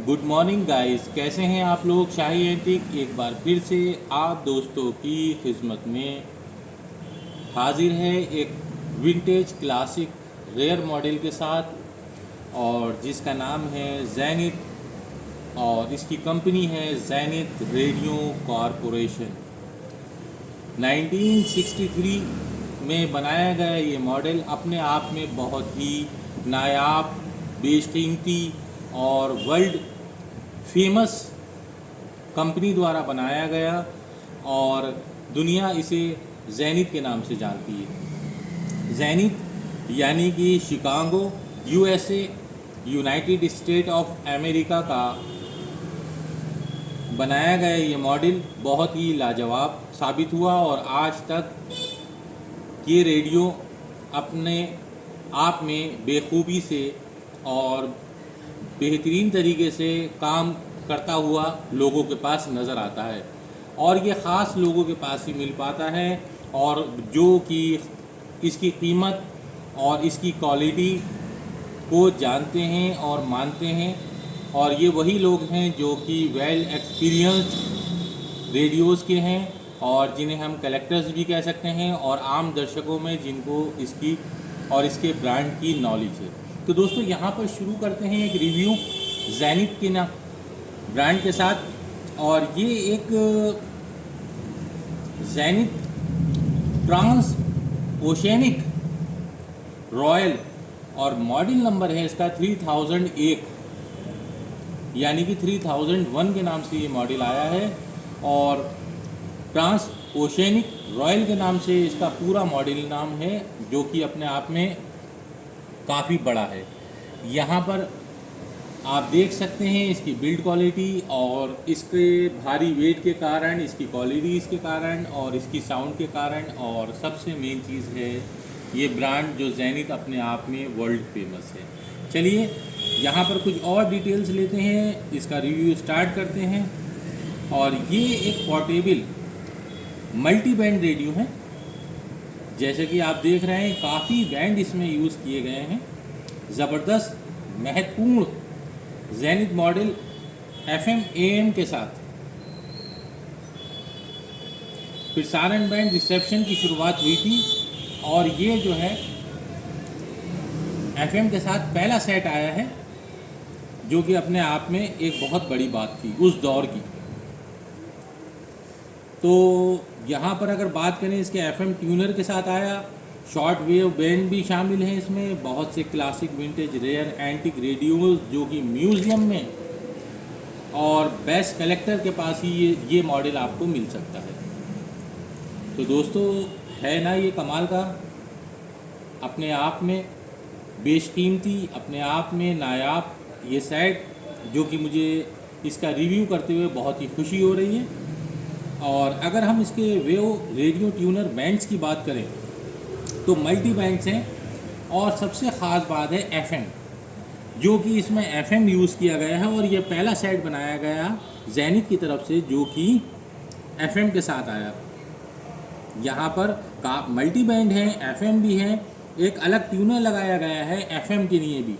Good morning guys, कैसे हैं आप लोग। शाही एंटीक एक बार फिर से आप दोस्तों की खिदमत में हाजिर है एक विंटेज क्लासिक रेयर मॉडल के साथ, और जिसका नाम है जैनिथ, और इसकी कंपनी है जैनिथ रेडियो कॉरपोरेशन। 1963 में बनाया गया ये मॉडल अपने आप में बहुत ही नायाब, बेशकीमती और वर्ल्ड फेमस कंपनी द्वारा बनाया गया, और दुनिया इसे जैनिथ के नाम से जानती है। जैनिथ यानी कि Chicago, USA, United state of America का बनाया गया ये मॉडल बहुत ही लाजवाब साबित हुआ, और आज तक ये रेडियो अपने आप में बेखूबी से और बेहतरीन तरीके से काम करता हुआ लोगों के पास नज़र आता है, और ये ख़ास लोगों के पास ही मिल पाता है, और जो कि इसकी कीमत और इसकी क्वालिटी को जानते हैं और मानते हैं, और ये वही लोग हैं जो कि वेल एक्सपीरियंस्ड रेडियोज़ के हैं, और जिन्हें हम कलेक्टर्स भी कह सकते हैं, और आम दर्शकों में जिनको इसकी और इसके ब्रांड की नॉलेज है। तो दोस्तों, यहाँ पर शुरू करते हैं एक रिव्यू जैनिथ के ब्रांड के साथ। और ये एक जैनिथ ट्रांस ओशियनिक रॉयल, और मॉडल नंबर है इसका 3001, यानी कि 3001 के नाम से ये मॉडल आया है, और ट्रांस ओशियनिक रॉयल के नाम से इसका पूरा मॉडल नाम है, जो कि अपने आप में काफ़ी बड़ा है। यहाँ पर आप देख सकते हैं इसकी बिल्ड क्वालिटी, और इसके भारी वेट के कारण, इसकी क्वालिटीज़ के कारण, और इसकी साउंड के कारण, और सबसे मेन चीज़ है ये ब्रांड जो जैनिथ अपने आप में वर्ल्ड फेमस है। चलिए यहाँ पर कुछ और डिटेल्स लेते हैं, इसका रिव्यू स्टार्ट करते हैं। और ये एक पोर्टेबल मल्टी बैंड रेडियो है, जैसे कि आप देख रहे हैं काफ़ी बैंड इसमें यूज़ किए गए हैं। ज़बरदस्त महत्वपूर्ण जैनिथ मॉडल FM AM के साथ प्रसारण बैंड रिसेप्शन की शुरुआत हुई थी, और ये जो है FM के साथ पहला सेट आया है, जो कि अपने आप में एक बहुत बड़ी बात थी उस दौर की। तो यहाँ पर अगर बात करें, इसके FM ट्यूनर के साथ आया, शॉर्ट वेव बैंड भी शामिल हैं इसमें, बहुत से classic vintage rare antique radio जो कि म्यूज़ियम में और बेस्ट कलेक्टर के पास ही ये मॉडल आपको मिल सकता है। तो दोस्तों, है ना ये कमाल का, अपने आप में बेशकीमती, अपने आप में नायाब ये सेट, जो कि मुझे इसका रिव्यू करते हुए बहुत ही खुशी हो रही है। और अगर हम इसके वेव रेडियो ट्यूनर बैंड्स की बात करें तो मल्टी बैंड्स हैं, और सबसे ख़ास बात है FM, जो कि इसमें FM यूज़ किया गया है, और ये पहला सेट बनाया गया जैनिथ की तरफ से जो कि FM के साथ आया। यहाँ पर मल्टी बैंड है, FM भी है, एक अलग ट्यूनर लगाया गया है FM के लिए भी,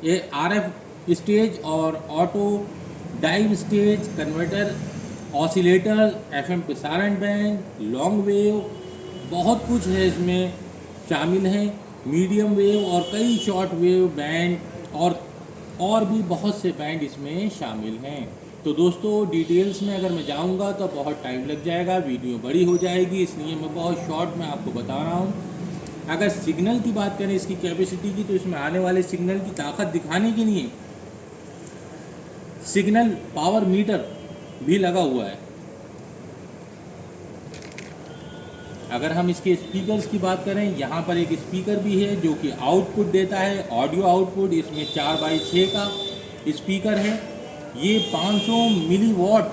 ये RF स्टेज और auto dive stage converter, oscillator, FM प्रसारण बैंड, लॉन्ग वेव, बहुत कुछ है इसमें शामिल है, मीडियम वेव और कई शॉर्ट वेव बैंड, और भी बहुत से बैंड इसमें शामिल हैं। तो दोस्तों, डिटेल्स में अगर मैं जाऊंगा तो बहुत टाइम लग जाएगा, वीडियो बड़ी हो जाएगी, इसलिए मैं बहुत शॉर्ट में आपको बता रहा हूँ। अगर सिग्नल की बात करें इसकी कैपेसिटी की, तो इसमें आने वाले सिग्नल की ताकत दिखाने के लिए सिग्नल पावर मीटर भी लगा हुआ है। अगर हम इसके स्पीकर्स की बात करें, यहाँ पर एक स्पीकर भी है जो कि आउटपुट देता है, ऑडियो आउटपुट। इसमें 4x6 का स्पीकर है, ये 500 मिलीवॉट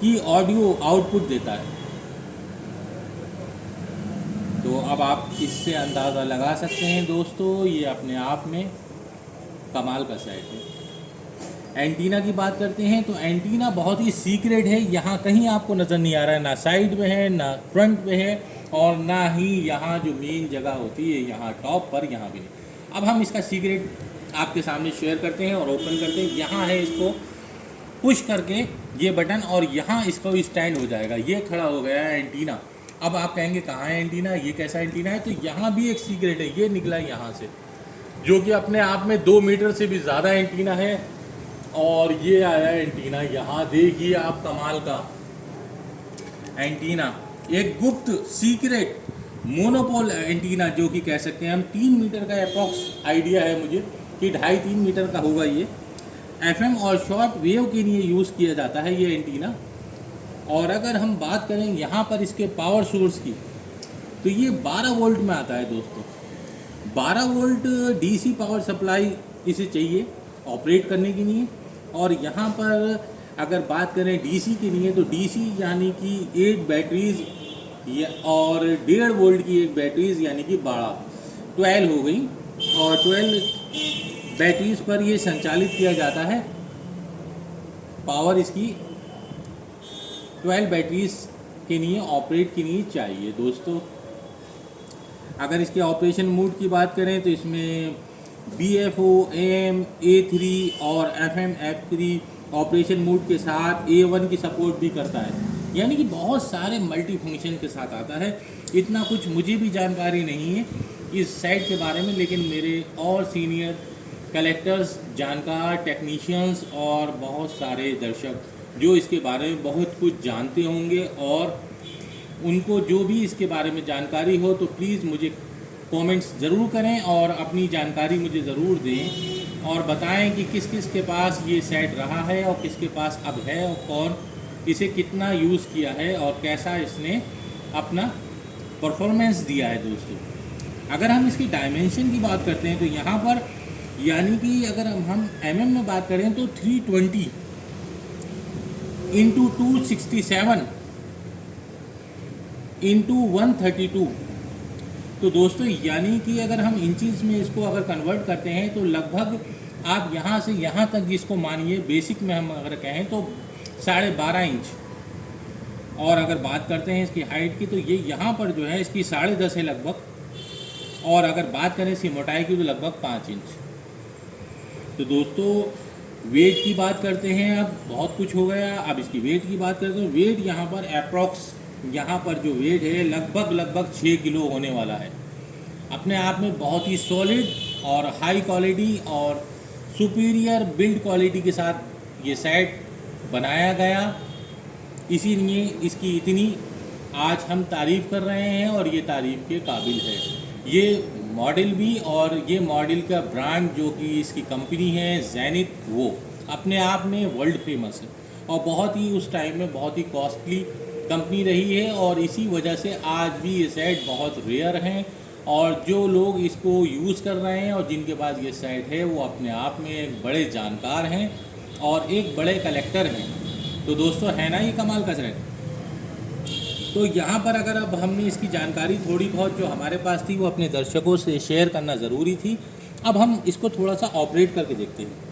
की ऑडियो आउटपुट देता है। तो अब आप इससे अंदाज़ा लगा सकते हैं दोस्तों, ये अपने आप में कमाल का सेट है। एंटीना की बात करते हैं तो एंटीना बहुत ही सीक्रेट है, यहाँ कहीं आपको नज़र नहीं आ रहा है, ना साइड में है, ना फ्रंट में है, और ना ही यहाँ जो मेन जगह होती है यहाँ टॉप पर, यहाँ भी नहीं। अब हम इसका सीक्रेट आपके सामने शेयर करते हैं और ओपन करते हैं। यहाँ है, इसको पुश करके ये बटन और यहाँ इसका स्टैंड हो जाएगा। ये खड़ा हो गया है एंटीना। अब आप कहेंगे कहाँ है एंटीना, ये कैसा एंटीना है? तो यहाँ भी एक सीक्रेट है, ये निकला है यहाँ से, जो कि अपने आप में 2 मीटर से भी ज़्यादा एंटीना है। और ये आया एंटीना, यहाँ देखिए आप कमाल का एंटीना, एक गुप्त सीक्रेट मोनोपोल एंटीना, जो कि कह सकते हैं हम 3 मीटर का अप्रॉक्स आइडिया है मुझे कि 2.5-3 मीटर का होगा ये। एफएम और शॉर्ट वेव के लिए यूज़ किया जाता है ये एंटीना। और अगर हम बात करें यहाँ पर इसके पावर सोर्स की, तो ये 12 वोल्ट में आता है दोस्तों। 12 वोल्ट डीसी पावर सप्लाई इसे चाहिए ऑपरेट करने के लिए। और यहाँ पर अगर बात करें डीसी के लिए, तो डीसी यानी कि 8 बैटरीज और 1.5 वोल्ट की एक बैटरीज यानी कि 12 हो गई। और 12 बैटरीज पर ये संचालित किया जाता है। पावर इसकी 12 बैटरीज के लिए ऑपरेट के लिए चाहिए दोस्तों। अगर इसके ऑपरेशन मोड की बात करें तो इसमें BFO, AM, A3 और FM, F3 ऑपरेशन मोड के साथ A1 की सपोर्ट भी करता है, यानी कि बहुत सारे मल्टी फंक्शन के साथ आता है। इतना कुछ मुझे भी जानकारी नहीं है इस साइट के बारे में, लेकिन मेरे और सीनियर कलेक्टर्स, जानकार, टेक्नीशियंस और बहुत सारे दर्शक जो इसके बारे में बहुत कुछ जानते होंगे, और उनको जो भी इसके बारे में जानकारी हो तो प्लीज़ मुझे कमेंट्स ज़रूर करें और अपनी जानकारी मुझे ज़रूर दें और बताएं कि किस किस के पास ये सेट रहा है और किसके पास अब है और कौन इसे कितना यूज़ किया है और कैसा इसने अपना परफॉर्मेंस दिया है दोस्तों। अगर हम इसकी डायमेंशन की बात करते हैं तो यहाँ पर यानी कि अगर हम mm में बात करें तो 320 इंटू 267 इंटू 132। तो दोस्तों यानी कि अगर हम इंचज़ में इसको अगर कन्वर्ट करते हैं तो लगभग आप यहाँ से यहाँ तक जिसको मानिए बेसिक में हम अगर कहें तो 12.5 इंच। और अगर बात करते हैं इसकी हाइट की तो ये यहाँ पर जो है इसकी 10.5 है लगभग। और अगर बात करें इसकी मोटाई की तो लगभग 5 इंच। तो दोस्तों वेट की बात करते हैं, अब बहुत कुछ हो गया। अब इसकी वेट की बात करते हैं। वेट यहाँ पर अप्रॉक्स यहाँ पर जो वेट है लगभग 6 किलो होने वाला है। अपने आप में बहुत ही सॉलिड और हाई क्वालिटी और सुपीरियर बिल्ड क्वालिटी के साथ ये सेट बनाया गया, इसीलिए इसकी इतनी आज हम तारीफ़ कर रहे हैं और ये तारीफ़ के काबिल है। ये मॉडल भी और ये मॉडल का ब्रांड जो कि इसकी कंपनी है जेनिथ, वो अपने आप में वर्ल्ड फेमस है और बहुत ही उस टाइम में बहुत ही कॉस्टली कंपनी रही है। और इसी वजह से आज भी ये सेट बहुत रेयर हैं और जो लोग इसको यूज़ कर रहे हैं और जिनके पास ये सेट है वो अपने आप में एक बड़े जानकार हैं और एक बड़े कलेक्टर हैं। तो दोस्तों है ना ये कमाल का सेट। तो यहाँ पर अगर अब हमने इसकी जानकारी थोड़ी बहुत जो हमारे पास थी वो अपने दर्शकों से शेयर करना ज़रूरी थी। अब हम इसको थोड़ा सा ऑपरेट करके देखते हैं।